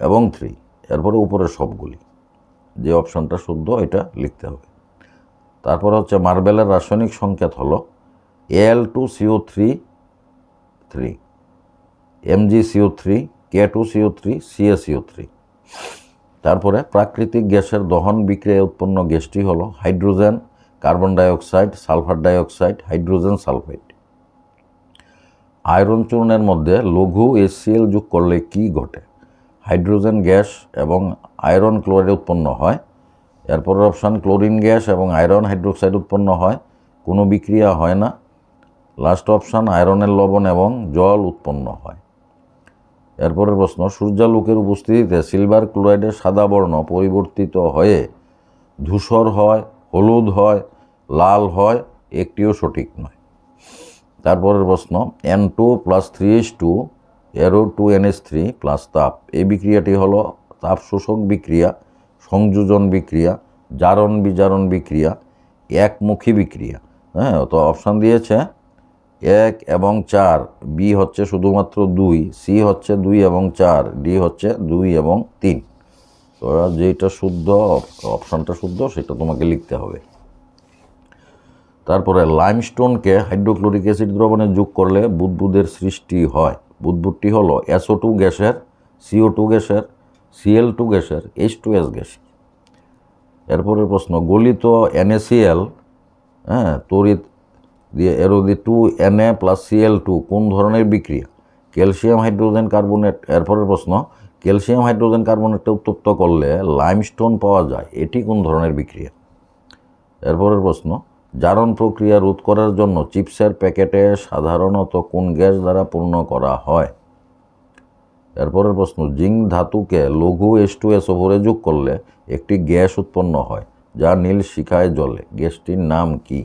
এবং 3, এরপরে উপরের সবগুলি। যে অপশানটা শুদ্ধ এটা লিখতে হবে। তারপর হচ্ছে মার্বেলের রাসায়নিক সংকেত হলো Al2CO3 3। MgCO3, K2CO3, CaCO3। তারপরে প্রাকৃতিক গ্যাসের দহন বিক্রিয়ায় উৎপন্ন গ্যাসটি হলো hydrogen, carbon dioxide, sulphur dioxide, hydrogen sulphide. Iron চূর্ণের মধ্যে লঘু HCl যোগ করলে কি ঘটে? হাইড্রোজেন গ্যাস এবং আয়রন ক্লোরাইড উৎপন্ন হয়। এরপরের অপশান ক্লোরিন গ্যাস এবং আয়রন হাইড্রোক্সাইড উৎপন্ন হয়, কোনো বিক্রিয়া হয় না। লাস্ট অপশান আয়রনের লবণ এবং জল উৎপন্ন হয়। এরপরের প্রশ্ন, সূর্যালোকের উপস্থিতিতে সিলভার ক্লোরাইডের সাদা বর্ণ পরিবর্তিত হয়ে ধূসর হয়, হলুদ হয়, লাল হয়, একটিও সঠিক নয়। তারপরের প্রশ্ন, N2 + 3H2 এরো 2NH3 প্লাস তাপ, এই বিক্রিয়াটি হলো তাপ শোষক বিক্রিয়া, সংযোজন বিক্রিয়া, জারণ বিজারণ বিক্রিয়া, একমুখী বিক্রিয়া। হ্যাঁ, তো অপশান দিয়েছে 1 এবং 4, বি হচ্ছে শুধুমাত্র 2, সি হচ্ছে 2 এবং 4, ডি হচ্ছে 2 এবং 3। তো যেটা শুদ্ধ, অপশানটা শুদ্ধ, সেটা তোমাকে লিখতে হবে। তারপরে লাইমস্টোনকে হাইড্রোক্লোরিক অ্যাসিড দ্রবণে যোগ করলে বুদবুদের সৃষ্টি হয়। বুদবুদটি হলো SO2 গ্যাসের, CO2 গ্যাসের, Cl2 গ্যাসের, H2S গ্যাস। এরপরের প্রশ্ন, গলিত NaCl তড়িৎ দিয়ে এরো দিয়ে 2Na + Cl2 কোন ধরনের বিক্রিয়া? Calcium hydrogen carbonate. এরপরের প্রশ্ন, ক্যালসিয়াম হাইড্রোজেন কার্বনেটকে উত্তপ্ত করলে লাইমস্টোন পাওয়া যায়, এটি কোন ধরনের বিক্রিয়া? এরপরের প্রশ্ন, জারণ প্রক্রিয়া রোধ করার জন্য চিপসের প্যাকেটে সাধারণত কোন গ্যাস দ্বারা পূর্ণ করা হয়? এরপরের প্রশ্ন, জিঙ্ক ধাতুকে লঘু H2SO4 যোগ করলে একটি গ্যাস উৎপন্ন হয় যা নীল শিখায় জ্বলে, গ্যাসটির নাম কি?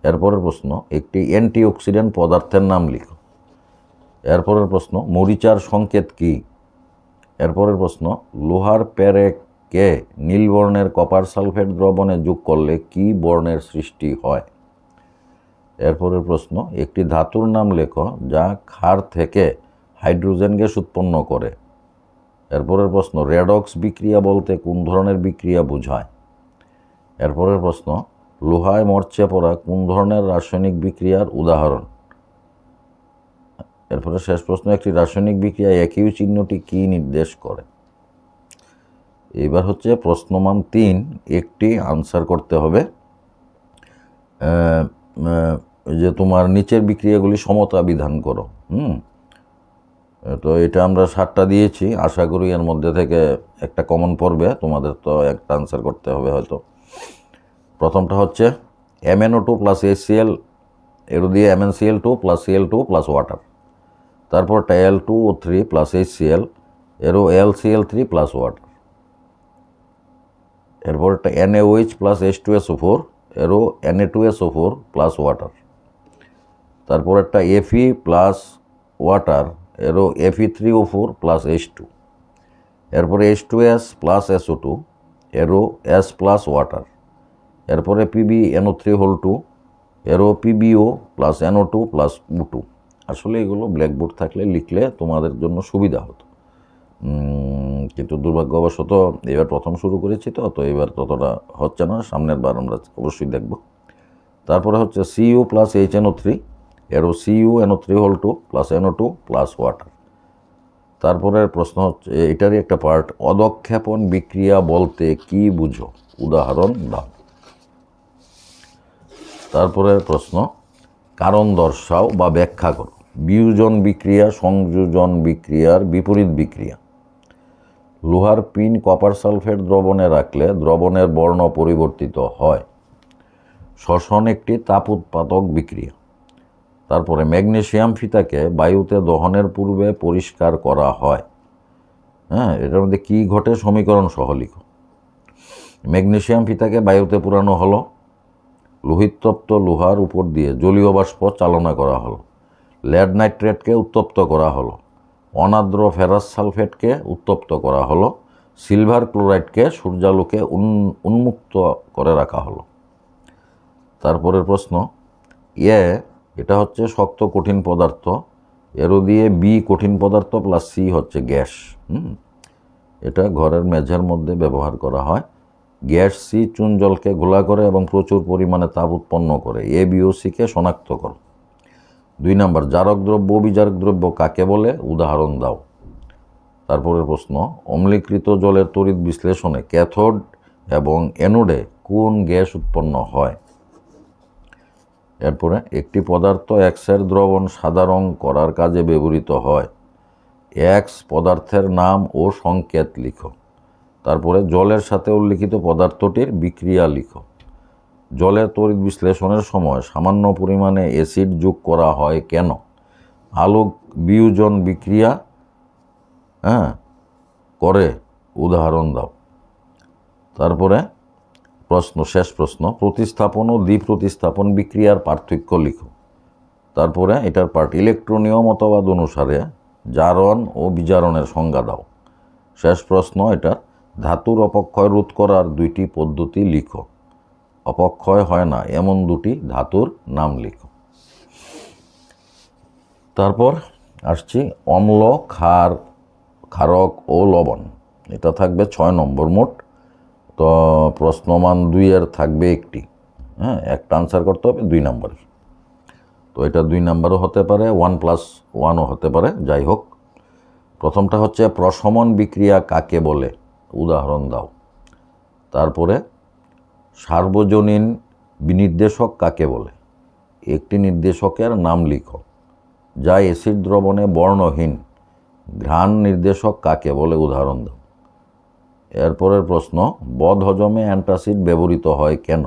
এরপরের প্রশ্ন, একটি অ্যান্টিঅক্সিডেন্ট পদার্থের নাম লিখো। এরপরের প্রশ্ন, মরিচার সংকেত কি? এরপরের প্রশ্ন, লোহার পেরেককে নীল বর্ণের কপার সালফেট দ্রবণে যোগ করলে কি বর্ণের সৃষ্টি হয়? এরপরের প্রশ্ন, একটি ধাতুর নাম লেখো যা ক্ষার থেকে হাইড্রোজেন গ্যাস উৎপন্ন করে। এরপরের প্রশ্ন, রেডক্স বিক্রিয়া বলতে কোন ধরনের বিক্রিয়া বোঝায়? এরপরের প্রশ্ন, লোহায় মরচে পড়া কোন ধরনের রাসায়নিক বিক্রিয়ার উদাহরণ? এরপরে শেষ প্রশ্ন, একটি রাসায়নিক বিক্রিয়া একই চিহ্নটি কি নির্দেশ করে? এবার হচ্ছে প্রশ্নমান 3, একটি আনসার করতে হবে। যে তোমার নিচের বিক্রিয়াগুলি সমতা বিধান করো। তো এটা আমরা 7টা দিয়েছি, আশা করি এর মধ্যে থেকে একটা কমন পড়বে, তোমাদের তো একটা আনসার করতে হবে হয়তো। প্রথমটা হচ্ছে MnO2 + HCl এর দিয়ে MnCl2 + Cl2 + ওয়াটার। তারপরটা Al2O3 + HCl এরও LCl3 + ওয়াটার। এরপরটা NaOH + H2SO4 এরও Na2SO4 + ওয়াটার। তারপর একটা Fe + ওয়াটার এরও Fe3O4 + H2। এরপরে H2S + SO2 এরও S + ওয়াটার। এরপরে PbNO3(2) এরও PbO + NO2 + O2। আসলে এগুলো ব্ল্যাকবোর্ড থাকলে লিখলে তোমাদের জন্য সুবিধা হতো, কিন্তু দুর্ভাগ্যবশত এবার প্রথম শুরু করেছি, তো এবার ততটা হচ্ছে না, সামনের বার আমরা অবশ্যই দেখব। তারপরে হচ্ছে Cu + HNO3 এরও CuNO3(2) + NO2 + ওয়াটার। তারপরের প্রশ্ন হচ্ছে, এটারই একটা পার্ট, অদক্ষেপণ বিক্রিয়া বলতে কি বুঝো, উদাহরণ দাও। তারপরের প্রশ্ন, কারণ দর্শাও বা ব্যাখ্যা করো। বিয়োজন বিক্রিয়া সংযোজন বিক্রিয়ার বিপরীত বিক্রিয়া। লোহার পিন কপার সালফেট দ্রবণে রাখলে দ্রবণের বর্ণ পরিবর্তিত হয়। শ্বসন একটি তাপ উৎপাদক বিক্রিয়া। তারপরে ম্যাগনেসিয়াম ফিতাকে বায়ুতে দহনের পূর্বে পরিষ্কার করা হয়। এটার মধ্যে কী ঘটে সমীকরণ সহ লিখো। ম্যাগনেসিয়াম ফিতাকে বায়ুতে পুরানো হলো, লোহিতপ্ত লোহার উপর দিয়ে জলীয় বাষ্প চালনা করা হলো, লেড নাইট্রেটকে উত্তপ্ত করা হলো, অনার্দ্র ফেরাস সালফেটকে উত্তপ্ত করা হলো, সিলভার ক্লোরাইডকে সূর্যালোকে উন্মুক্ত করে রাখা হলো। তারপরের প্রশ্ন, এটা হচ্ছে শক্ত কঠিন পদার্থ, এরও দিয়ে বি কঠিন পদার্থ + সি হচ্ছে গ্যাস। এটা ঘরের মেঝের মধ্যে ব্যবহার করা হয়। গ্যাস সি চুন জলকে ঘোলা করে এবং প্রচুর পরিমাণে তাপ উৎপন্ন করে। A, B ও সিকে শনাক্ত করো। 2 নাম্বার, জারক দ্রব্য অবিজারক দ্রব্য কাকে বলে, উদাহরণ দাও। তারপরের প্রশ্ন, অম্লীকৃত জলের তড়িৎ বিশ্লেষণে ক্যাথোড এবং অ্যানোডে কোন গ্যাস উৎপন্ন হয়। এরপরে, একটি পদার্থ এক্সের দ্রবণ সাদা রং করার কাজে ব্যবহৃত হয়। এক্স পদার্থের নাম ও সংকেত লিখো। তারপরে, জলের সাথে উল্লিখিত পদার্থটির বিক্রিয়া লিখো। জলের তড়িৎ বিশ্লেষণের সময় সামান্য পরিমাণে অ্যাসিড যোগ করা হয় কেন। আলোক বিয়োজন বিক্রিয়া করে, উদাহরণ দাও। তারপরে শেষ প্রশ্ন, প্রতিস্থাপন ও দ্বিপ্রতিস্থাপন বিক্রিয়ার পার্থক্য লিখো। তারপরে এটার পার্ট, ইলেকট্রনীয় মতবাদ অনুসারে জারণ ও বিজারণের সংজ্ঞা দাও। শেষ প্রশ্ন, এটা ধাতুর অপক্ষয় রোধ করার 2টি পদ্ধতি লিখো। অপক্ষয় হয় না এমন 2টি ধাতুর নাম লিখো। তারপর আসছি অম্ল, ক্ষার, ক্ষারক ও লবণ। এটা থাকবে 6 নম্বর মোট। তো প্রশ্নমান 2-এর থাকবে একটি, একটা আনসার করতে হবে 2 নম্বরের। তো এটা 2 নম্বরও হতে পারে, 1+1ও হতে পারে, যাই হোক। প্রথমটা হচ্ছে প্রশমন বিক্রিয়া কাকে বলে, উদাহরণ দাও। তারপরে সার্বজনীন বিনির্দেশক কাকে বলে, একটি নির্দেশকের নাম লিখো। যা অ্যাসিড দ্রবণে বর্ণহীন, ঘ্রাণ নির্দেশক কাকে বলে, উদাহরণ দাও। এরপরের প্রশ্ন, বদহজমে অ্যান্টাসিড ব্যবহৃত হয় কেন।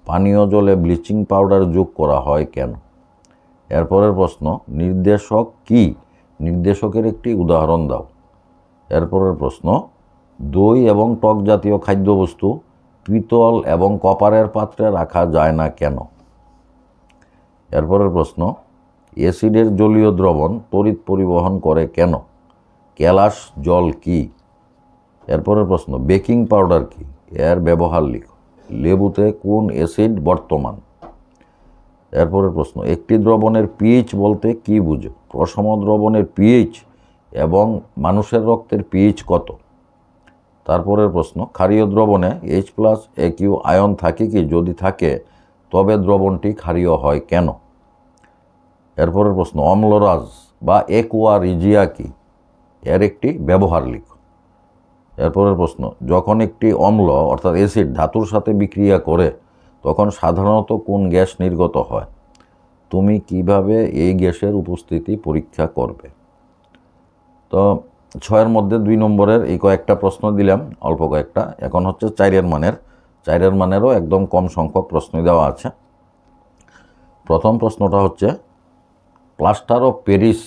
পানীয় জলে ব্লিচিং পাউডার যোগ করা হয় কেন। এরপরের প্রশ্ন, নির্দেশক কি, নির্দেশকের একটি উদাহরণ দাও। এরপরের প্রশ্ন, দই এবং টক জাতীয় খাদ্যবস্তু পিতল এবং কপারের পাত্রে রাখা যায় না কেন। এরপরের প্রশ্ন, অ্যাসিডের জলীয় দ্রবণ তড়িৎ পরিবহন করে কেন। কেলাস জল কি। এরপরের প্রশ্ন, বেকিং পাউডার কি, এর ব্যবহার লিখো। লেবুতে কোন অ্যাসিড বর্তমান। এরপরের প্রশ্ন, একটি দ্রবণের পিএইচ বলতে কি বুঝো। প্রশম দ্রবণের পিএইচ এবং মানুষের রক্তের পিএইচ কত। তারপরের প্রশ্ন, ক্ষারীয় দ্রবণে H+AQ আয়ন থাকে কি, যদি থাকে তবে দ্রবণটি ক্ষারীয় হয় কেন। এরপরের প্রশ্ন, অম্লরাজ বা একোয়া রিজিয়া কি, এর একটি ব্যবহার লিখো। এরপরের প্রশ্ন, যখন একটি অম্ল অর্থাৎ অ্যাসিড ধাতুর সাথে বিক্রিয়া করে তখন সাধারণত কোন গ্যাস নির্গত হয়। তুমি কিভাবে এই গ্যাসের উপস্থিতি পরীক্ষা করবে। তো 6-এর মধ্যে 2 নম্বরের এই কয়েকটা প্রশ্ন দিলাম, অল্প কয়েকটা। এখন হচ্ছে 4-এর মানেরও একদম কম সংখ্যক প্রশ্ন দেওয়া আছে। প্রথম প্রশ্নটা হচ্ছে, প্লাস্টার অফ প্যারিস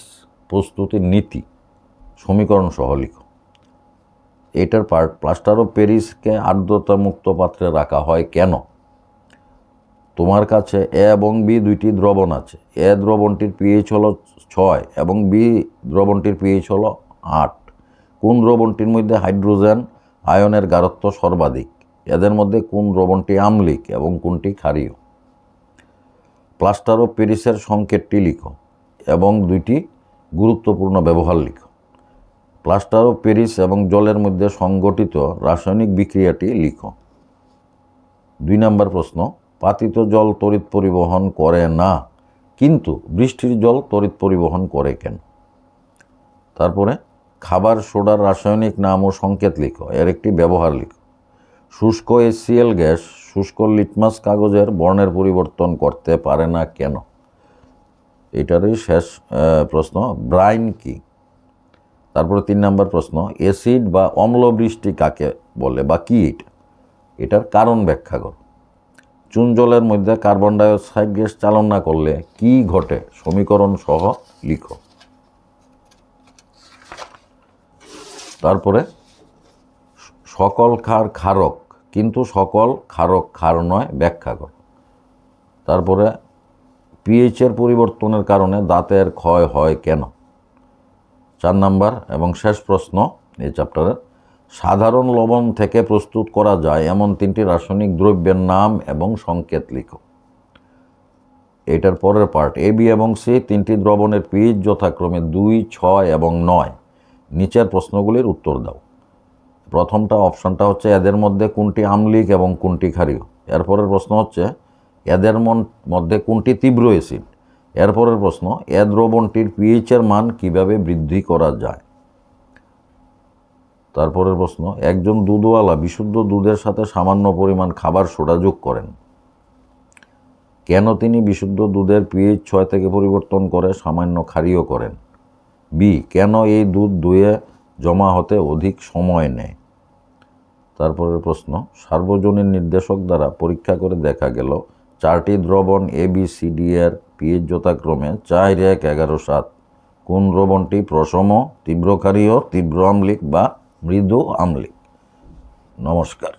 প্রস্তুতির নীতি সমীকরণ সহ লিখো। এটার পার্ট, প্লাস্টার অফ প্যারিসকে আর্দ্রতা মুক্ত পাত্রে রাখা হয় কেন। তোমার কাছে এ এবং বি 2টি দ্রবণ আছে। এ দ্রবণটির পিএইচ হলো 6 এবং বি দ্রবণটির পিএইচ হলো 8। কোন দ্রবণটির মধ্যে হাইড্রোজেন আয়নের গাঢ়ত্ব সর্বাধিক। এদের মধ্যে কোন দ্রবণটি আম্লিক এবং কোনটি ক্ষারীয়। প্লাস্টার অফ প্যারিসের সংকেতটি লিখো এবং 2টি গুরুত্বপূর্ণ ব্যবহার লিখো। প্লাস্টার অফ প্যারিস এবং জলের মধ্যে সংঘটিত রাসায়নিক বিক্রিয়াটি লিখো। 2 নম্বর প্রশ্ন, পাতিত জল তড়িৎ পরিবহন করে না কিন্তু বৃষ্টির জল তড়িৎ পরিবহন করে কেন। তারপরে খাবার সোডার রাসায়নিক নাম ও সংকেত লিখো, এর একটি ব্যবহার লিখো। শুষ্ক HCl গ্যাস শুষ্ক লিটমাস কাগজের বর্ণের পরিবর্তন করতে পারে না কেন। এটারই শেষ প্রশ্ন, ব্রাইন কি। তারপরে 3 নম্বর প্রশ্ন, অ্যাসিড বা অম্ল বৃষ্টি কাকে বলে বা কি এটার কারণ ব্যাখ্যা করো। চুন জলের মধ্যে কার্বন ডাইঅক্সাইড গ্যাস চালনা করলে কি ঘটে, সমীকরণ সহ লিখো। তারপরে সকল ক্ষার ক্ষারক কিন্তু সকল ক্ষারক ক্ষার নয়, ব্যাখ্যা করো। তারপরে পিএইচের পরিবর্তনের কারণে দাঁতের ক্ষয় হয় কেন। 4 নম্বর এবং শেষ প্রশ্ন এই চ্যাপ্টারের, সাধারণ লবণ থেকে প্রস্তুত করা যায় এমন 3টি রাসায়নিক দ্রব্যের নাম এবং সংকেত লিখো। এটার পরের পার্ট, এ বি এবং সি 3টি দ্রবণের পিএইচ যথাক্রমে 2, 6 এবং 9। নিচের প্রশ্নগুলির উত্তর দাও। প্রথমটা অপশানটা হচ্ছে, এদের মধ্যে কোনটি আম্লিক এবং কোনটি ক্ষারীয়। এরপরের প্রশ্ন হচ্ছে, এদের মধ্যে কোনটি তীব্র অ্যাসিড এরপরের প্রশ্ন, এ দ্রবণটির পিএইচের মান কিভাবে বৃদ্ধি করা যায়? তারপরের প্রশ্ন, একজন দুধওয়ালা বিশুদ্ধ দুধের সাথে সামান্য পরিমাণ খাবার সোডা যোগ করেন। কেন তিনি বিশুদ্ধ দুধের পিএইচ 6 থেকে পরিবর্তন করে সামান্য ক্ষারীয় করেন? বি, কেন এই দুধ দুয়ে জমা হতে অধিক সময় নেয়? তারপরের প্রশ্ন, সার্বজনীন নির্দেশক দ্বারা পরীক্ষা করে দেখা গেল 4টি দ্রবণ ABCD এর পিএইচ যথাক্রমে 4, 1, 11, 7। কোন দ্রবণটি প্রশম, তীব্র ক্ষারীয়, তীব্র আম্লিক বা মৃদু আম্লিক? নমস্কার।